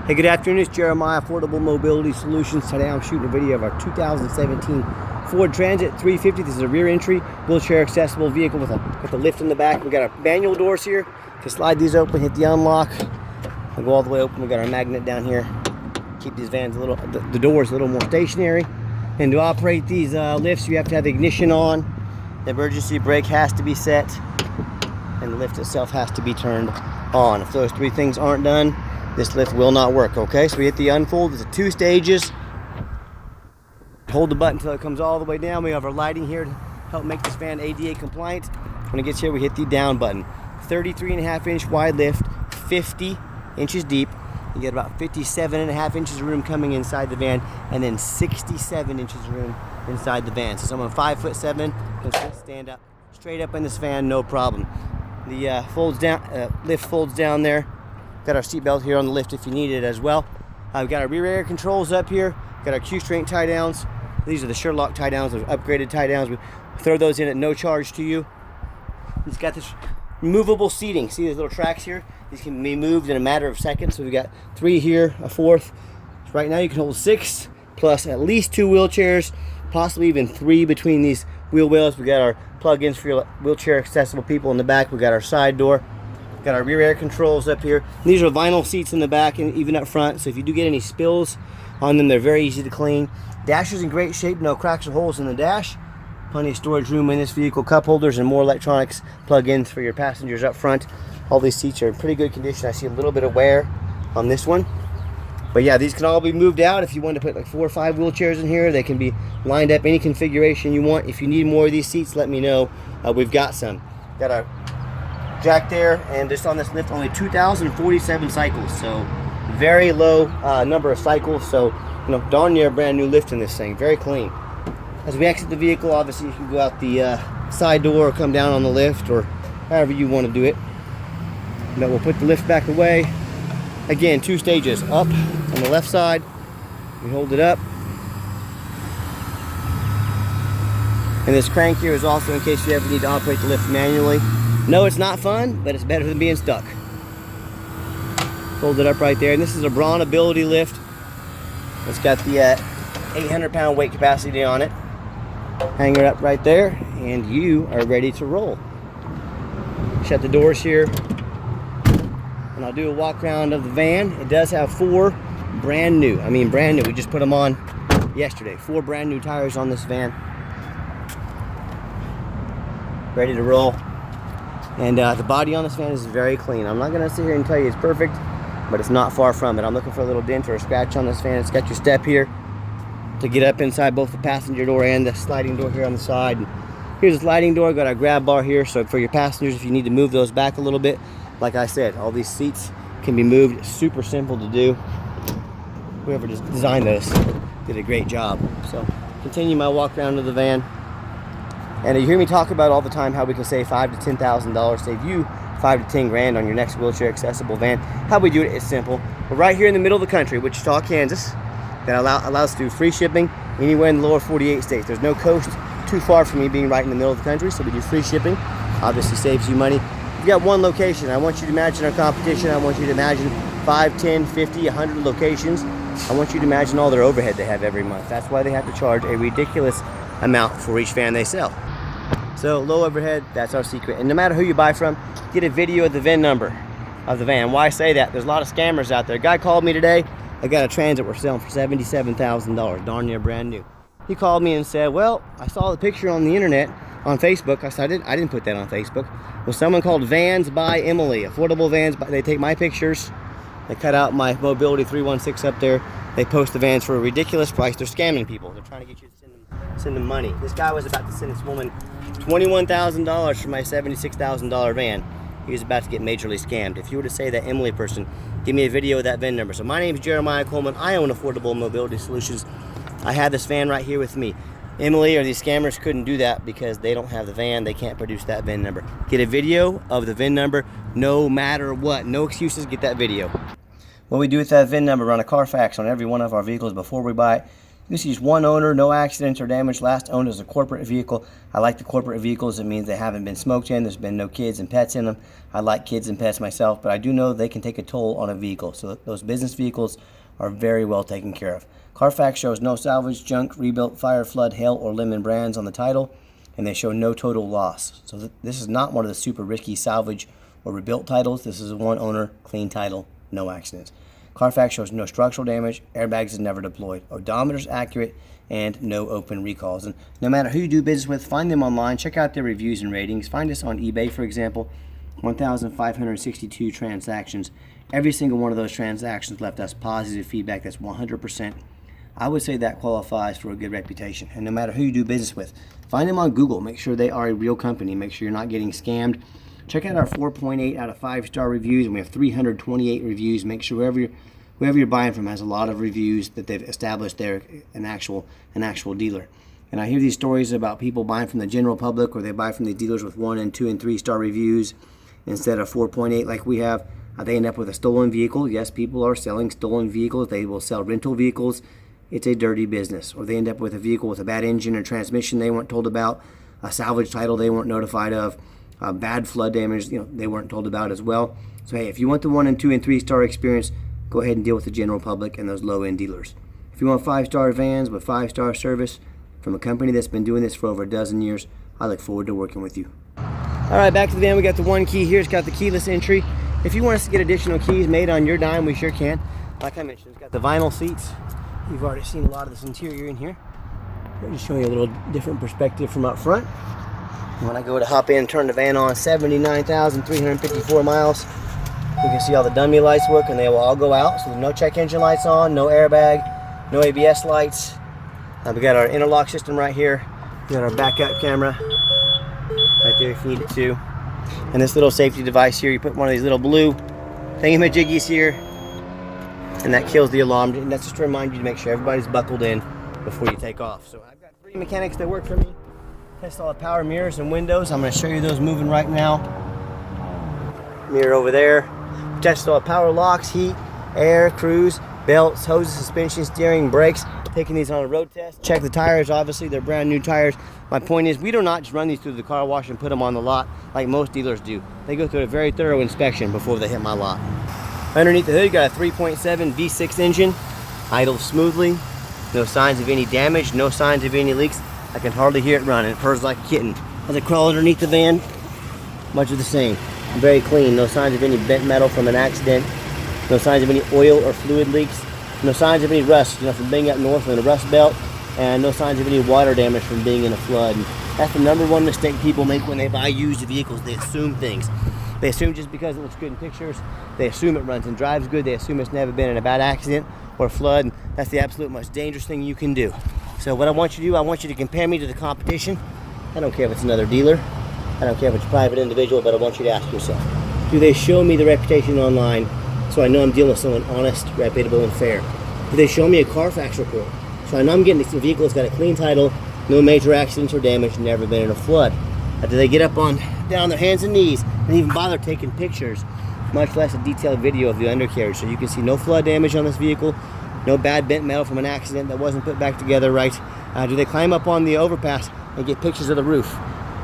Hey, good afternoon. It's Jeremiah, Affordable Mobility Solutions. Today I'm shooting a video of our 2017 Ford Transit 350. This is a rear entry, wheelchair accessible vehicle with the lift in the back. We got our manual doors here. To slide these open, hit the unlock, and go all the way open. We got our magnet down here. Keep these vans the doors a little more stationary. And to operate these lifts, you have to have the ignition on. The emergency brake has to be set, and the lift itself has to be turned on. If those three things aren't done, this lift will not work. Okay, so we hit the unfold. It's 2 stages. Hold the button until it comes all the way down. We have our lighting here to help make this van ADA compliant. When it gets here, we hit the down button. 33.5-inch wide lift, 50 inches deep. You get about 57.5 inches of room coming inside the van, and then 67 inches of room inside the van. So someone 5'7" can stand up straight up in this van, no problem. The lift folds down there. Got our seatbelt here on the lift if you need it as well. We've got our rear air controls up here. Got our Q-string tie downs. These are the Sherlock tie downs, those upgraded tie downs. We throw those in at no charge to you. It's got this removable seating. See these little tracks here? These can be moved in a matter of seconds. So we've got 3 here, a 4th. So right now you can hold 6 plus at least 2 wheelchairs, possibly even 3 between these wheel wells. We got our plug-ins for your wheelchair accessible people in the back. We got our side door. Got our rear air controls up here. These are vinyl seats in the back and even up front, so if you do get any spills on them, they're very easy to clean. Dash is in great shape, no cracks or holes in the dash. Plenty of storage room in this vehicle, cup holders and more electronics plug-ins for your passengers up front. All these seats are in pretty good condition. I see a little bit of wear on this one. But yeah, these can all be moved out. If you want to put like 4 or 5 wheelchairs in here, they can be lined up any configuration you want. If you need more of these seats, let me know. We've got some. Got our jack there, and just on this lift only 2,047 cycles, so very low number of cycles. So darn near a brand new lift in this thing, very clean. As we exit the vehicle, obviously you can go out the side door or come down on the lift, or however you want to do it. But we'll put the lift back away. Again, 2 stages. Up on the left side, we hold it up, and this crank here is also in case you ever need to operate the lift manually. No, it's not fun, but it's better than being stuck. Fold it up right there. And this is a Braun Ability lift. It's got the 800-pound weight capacity on it. Hang it up right there, and you are ready to roll. Shut the doors here, and I'll do a walk around of the van. It does have 4 brand new. I mean brand new. We just put them on yesterday. 4 brand new tires on this van. Ready to roll. And the body on this van is very clean. I'm not going to sit here and tell you it's perfect, but it's not far from it. I'm looking for a little dent or a scratch on this van. It's got your step here to get up inside both the passenger door and the sliding door here on the side. And here's the sliding door. Got our grab bar here, so for your passengers, if you need to move those back a little bit, like I said, all these seats can be moved. Super simple to do. Whoever just designed this did a great job. So continue my walk around of the van. And you hear me talk about all the time how we can save $5,000 to $10,000, save you $5,000 to $10,000 on your next wheelchair accessible van. How we do it is simple. We're right here in the middle of the country, Wichita, Kansas. That allows us to do free shipping anywhere in the lower 48 states. There's no coast too far from me being right in the middle of the country, so we do free shipping. Obviously saves you money. If you got one location, I want you to imagine our competition. I want you to imagine 5, 10, 50, 100 locations. I want you to imagine all their overhead they have every month. That's why they have to charge a ridiculous amount for each van they sell. So low overhead, that's our secret. And no matter who you buy from, get a video of the VIN number of the van. Why I say that? There's a lot of scammers out there. A guy called me today. I got a Transit we're selling for $77,000, darn near brand new. He called me and said, well, I saw the picture on the internet, on Facebook. I said, I didn't put that on Facebook. Well, someone called Vans by Emily, Affordable Vans. They take my pictures. They cut out my Mobility 316 up there. They post the vans for a ridiculous price. They're scamming people. They're trying to get you to send them money. This guy was about to send this woman $21,000 for my $76,000 van. He was about to get majorly scammed. If you were to say that Emily person, give me a video of that VIN number. So my name is Jeremiah Coleman. I own Affordable Mobility Solutions. I have this van right here with me. Emily or these scammers couldn't do that because they don't have the van. They can't produce that VIN number. Get a video of the VIN number no matter what. No excuses, get that video. What we do with that VIN number, run a Carfax on every one of our vehicles before we buy it. This is one owner, no accidents or damage, last owned as a corporate vehicle. I like the corporate vehicles. It means they haven't been smoked in, there's been no kids and pets in them. I like kids and pets myself, but I do know they can take a toll on a vehicle. So those business vehicles are very well taken care of. Carfax shows no salvage, junk, rebuilt, fire, flood, hail, or lemon brands on the title, and they show no total loss. So this is not one of the super risky salvage or rebuilt titles. This is a one owner, clean title, no accidents. Carfax shows no structural damage, airbags is never deployed, odometer's accurate, and no open recalls. And no matter who you do business with, find them online, check out their reviews and ratings. Find us on eBay, for example, 1,562 transactions. Every single one of those transactions left us positive feedback. That's 100%. I would say that qualifies for a good reputation. And no matter who you do business with, find them on Google. Make sure they are a real company. Make sure you're not getting scammed. Check out our 4.8 out of 5-star reviews, and we have 328 reviews. Make sure whoever you're buying from has a lot of reviews that they've established they're an actual dealer. And I hear these stories about people buying from the general public, or they buy from the dealers with 1 and 2 and 3-star reviews instead of 4.8 like we have. They end up with a stolen vehicle. Yes, people are selling stolen vehicles. They will sell rental vehicles. It's a dirty business. Or they end up with a vehicle with a bad engine or transmission they weren't told about, a salvage title they weren't notified of, bad flood damage, they weren't told about as well. So hey, if you want the 1 and 2 and 3-star experience, go ahead and deal with the general public and those low-end dealers. If you want 5-star vans with 5-star service from a company that's been doing this for over a dozen years, I look forward to working with you. All right, back to the van. We got the one key here. It's got the keyless entry. If you want us to get additional keys made on your dime, we sure can. Like I mentioned, it's got the vinyl seats. You've already seen a lot of this interior in here. I'll just show you a little different perspective from up front. When I go to hop in and turn the van on, 79,354 miles. You can see all the dummy lights work, and they will all go out. So there's no check engine lights on, no airbag, no ABS lights. We got our interlock system right here. We got our backup camera right there if you need it to. And this little safety device here, you put one of these little blue thingamajiggies here, and that kills the alarm. And that's just to remind you to make sure everybody's buckled in before you take off. So I've got 3 mechanics that work for me. Test all the power mirrors and windows. I'm going to show you those moving right now. Mirror over there. Test all the power locks, heat, air, cruise, belts, hoses, suspension, steering, brakes. Taking these on a road test. Check the tires. Obviously, they're brand new tires. My point is, we do not just run these through the car wash and put them on the lot like most dealers do. They go through a very thorough inspection before they hit my lot. Underneath the hood, you got a 3.7 V6 engine. Idles smoothly. No signs of any damage. No signs of any leaks. I can hardly hear it run. It purrs like a kitten. As I crawl underneath the van, much of the same. Very clean. No signs of any bent metal from an accident. No signs of any oil or fluid leaks. No signs of any rust, from being up north in a rust belt, and no signs of any water damage from being in a flood. And that's the #1 mistake people make when they buy used vehicles. They assume things. They assume just because it looks good in pictures, they assume it runs and drives good, they assume it's never been in a bad accident or flood, and that's the absolute most dangerous thing you can do. So what I want you to do, I want you to compare me to the competition. I don't care if it's another dealer, I don't care if it's a private individual, but I want you to ask yourself, do they show me the reputation online so I know I'm dealing with someone honest, reputable, and fair? Do they show me a Carfax report so I know I'm getting this vehicle that's got a clean title, no major accidents or damage, never been in a flood? Do they get up down on their hands and knees and even bother taking pictures, much less a detailed video of the undercarriage, so you can see no flood damage on this vehicle, no bad bent metal from an accident that wasn't put back together right? Do they climb up on the overpass and get pictures of the roof?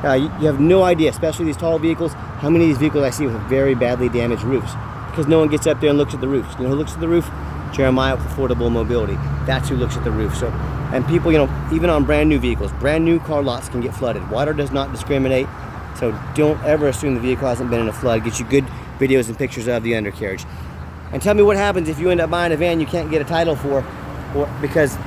You have no idea, especially these tall vehicles, how many of these vehicles I see with very badly damaged roofs, because no one gets up there and looks at the roofs. You know who looks at the roof? Jeremiah with Affordable Mobility. That's who looks at the roof. So, and people, even on brand new vehicles, brand new car lots can get flooded. Water does not discriminate, so don't ever assume the vehicle hasn't been in a flood. Get you good videos and pictures of the undercarriage. And tell me what happens if you end up buying a van you can't get a title for, or because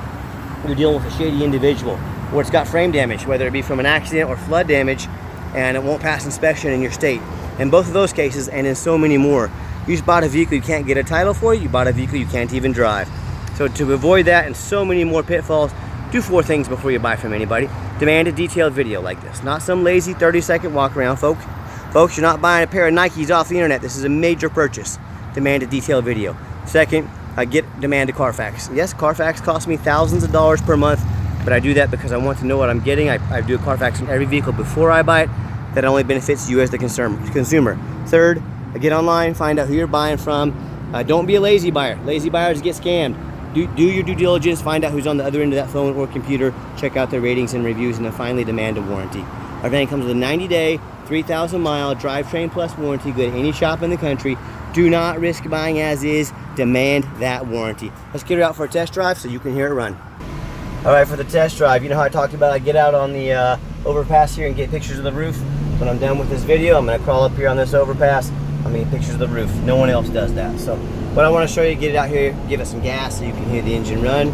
you're dealing with a shady individual, or it's got frame damage, whether it be from an accident or flood damage, and it won't pass inspection in your state. In both of those cases, and in so many more, you just bought a vehicle you can't get a title for, you bought a vehicle you can't even drive. So to avoid that and so many more pitfalls, do 4 things before you buy from anybody. Demand a detailed video like this, not some lazy 30-second walk around, folks. Folks, you're not buying a pair of Nikes off the internet. This is a major purchase. Demand a detailed video. Second, demand a Carfax. Yes, Carfax costs me thousands of dollars per month, but I do that because I want to know what I'm getting. I do a Carfax on every vehicle before I buy it. That only benefits you as the consumer. Third, get online, find out who you're buying from. Don't be a lazy buyer. Lazy buyers get scammed. do your due diligence, find out who's on the other end of that phone or computer, check out their ratings and reviews, and then finally demand a warranty. Our van comes with a 90-day, 3,000-mile drivetrain plus warranty. Go to any shop in the country. Do not risk buying as is. Demand that warranty. Let's get it out for a test drive so you can hear it run. All right, for the test drive, you know how I talked about I get out on the overpass here and get pictures of the roof? When I'm done with this video, I'm going to crawl up here on this overpass. I'm going to get pictures of the roof. No one else does that. So what I want to show you, get it out here, give it some gas so you can hear the engine run,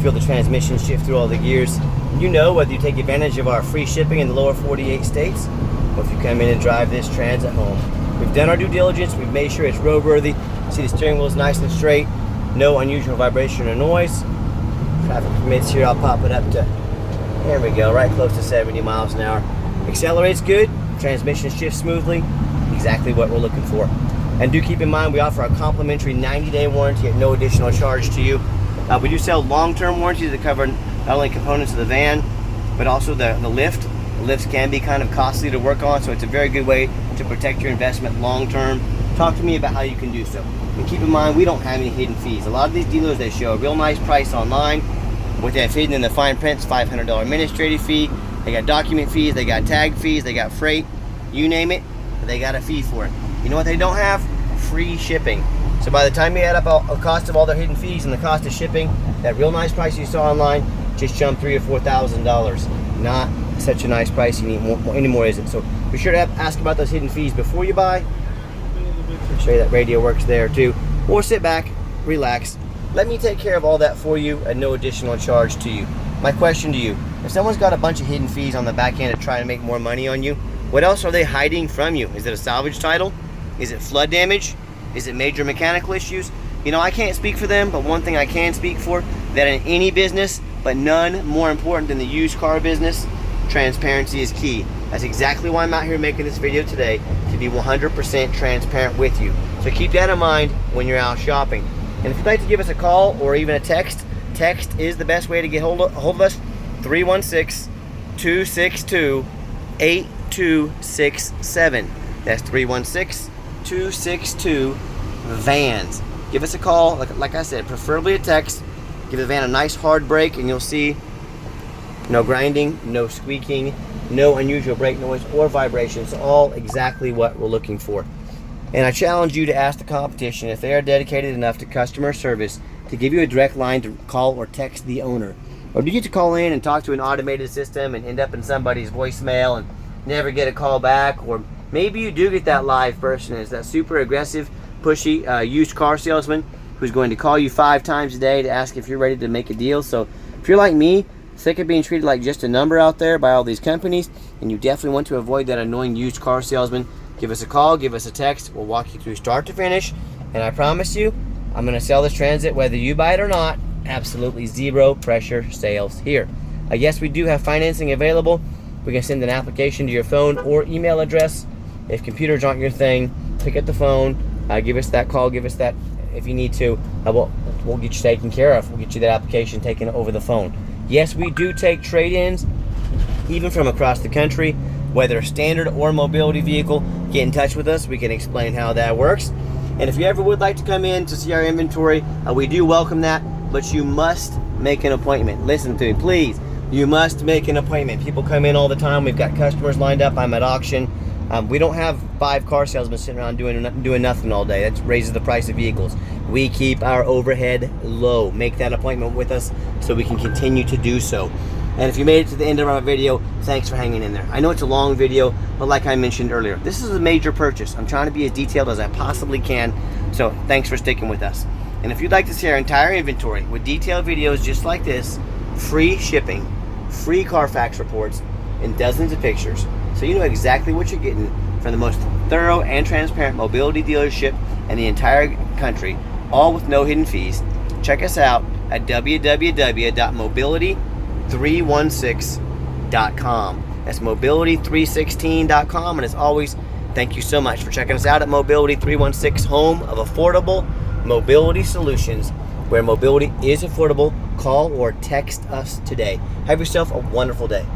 feel the transmission shift through all the gears. You know, whether you take advantage of our free shipping in the lower 48 states, or if you come in and drive this Transit home. We've done our due diligence. We've made sure it's roadworthy. See, the steering wheel is nice and straight. No unusual vibration or noise. Traffic permits here, I'll pop it up to, there we go, right close to 70 miles an hour. Accelerates good, transmission shifts smoothly, exactly what we're looking for. And do keep in mind, we offer a complimentary 90-day warranty at no additional charge to you. We do sell long-term warranties that cover not only components of the van, but also the lift. The lifts can be kind of costly to work on, so it's a very good way to protect your investment long-term. Talk to me about how you can do so. And keep in mind, we don't have any hidden fees. A lot of these dealers, they show a real nice price online. What they have hidden in the fine print is $500 administrative fee. They got document fees, they got tag fees, they got freight, you name it, they got a fee for it. You know what they don't have? Free shipping. So by the time you add up the cost of all their hidden fees and the cost of shipping, that real nice price you saw online just jumped $3,000 or $4,000. Not such a nice price anymore, is it? So be sure to ask about those hidden fees before you buy. I'll show you that radio works there too. Or sit back, relax. Let me take care of all that for you at no additional charge to you. My question to you, if someone's got a bunch of hidden fees on the back end to try to make more money on you, what else are they hiding from you? Is it a salvage title? Is it flood damage? Is it major mechanical issues? You know, I can't speak for them, but one thing I can speak for, that in any business, but none more important than the used car business, transparency is key. That's exactly why I'm out here making this video today, to be 100% transparent with you. So keep that in mind when you're out shopping. And if you'd like to give us a call or even a text, text is the best way to get hold of us. 316-262-8267. That's 316-262-VANS. Give us a call, like I said, preferably a text. Give the van a nice hard brake and you'll see no grinding, no squeaking, no unusual brake noise or vibrations. All exactly what we're looking for. And I challenge you to ask the competition if they are dedicated enough to customer service to give you a direct line to call or text the owner. Or do you get to call in and talk to an automated system and end up in somebody's voicemail and never get a call back? Or maybe you do get that live person. It's that super aggressive, pushy used car salesman who's going to call you 5 times a day to ask if you're ready to make a deal. So if you're like me, sick of being treated like just a number out there by all these companies, and you definitely want to avoid that annoying used car salesman, give us a call, give us a text. We'll walk you through start to finish, and I promise you, I'm going to sell this Transit whether you buy it or not. Absolutely zero pressure sales here. Yes, we do have financing available. We can send an application to your phone or email address. If computers aren't your thing, pick up the phone, give us that call, give us that if you need to. We'll get you taken care of. We'll get you that application taken over the phone. Yes, we do take trade-ins, even from across the country, whether standard or mobility vehicle. Get in touch with us. We can explain how that works. And if you ever would like to come in to see our inventory, we do welcome that, but you must make an appointment. Listen to me, please. You must make an appointment. People come in all the time. We've got customers lined up. I'm at auction. We don't have 5 car salesmen sitting around doing nothing all day. That raises the price of vehicles. We keep our overhead low. Make that appointment with us so we can continue to do so. And if you made it to the end of our video, thanks for hanging in there. I know it's a long video, but like I mentioned earlier, this is a major purchase. I'm trying to be as detailed as I possibly can, so thanks for sticking with us. And if you'd like to see our entire inventory with detailed videos just like this, free shipping, free Carfax reports, and dozens of pictures, so you know exactly what you're getting from the most thorough and transparent mobility dealership in the entire country, all with no hidden fees, check us out at www.mobility316.com. That's mobility316.com. And as always, thank you so much for checking us out at Mobility 316, home of affordable mobility solutions, where mobility is affordable. Call or text us today. Have yourself a wonderful day.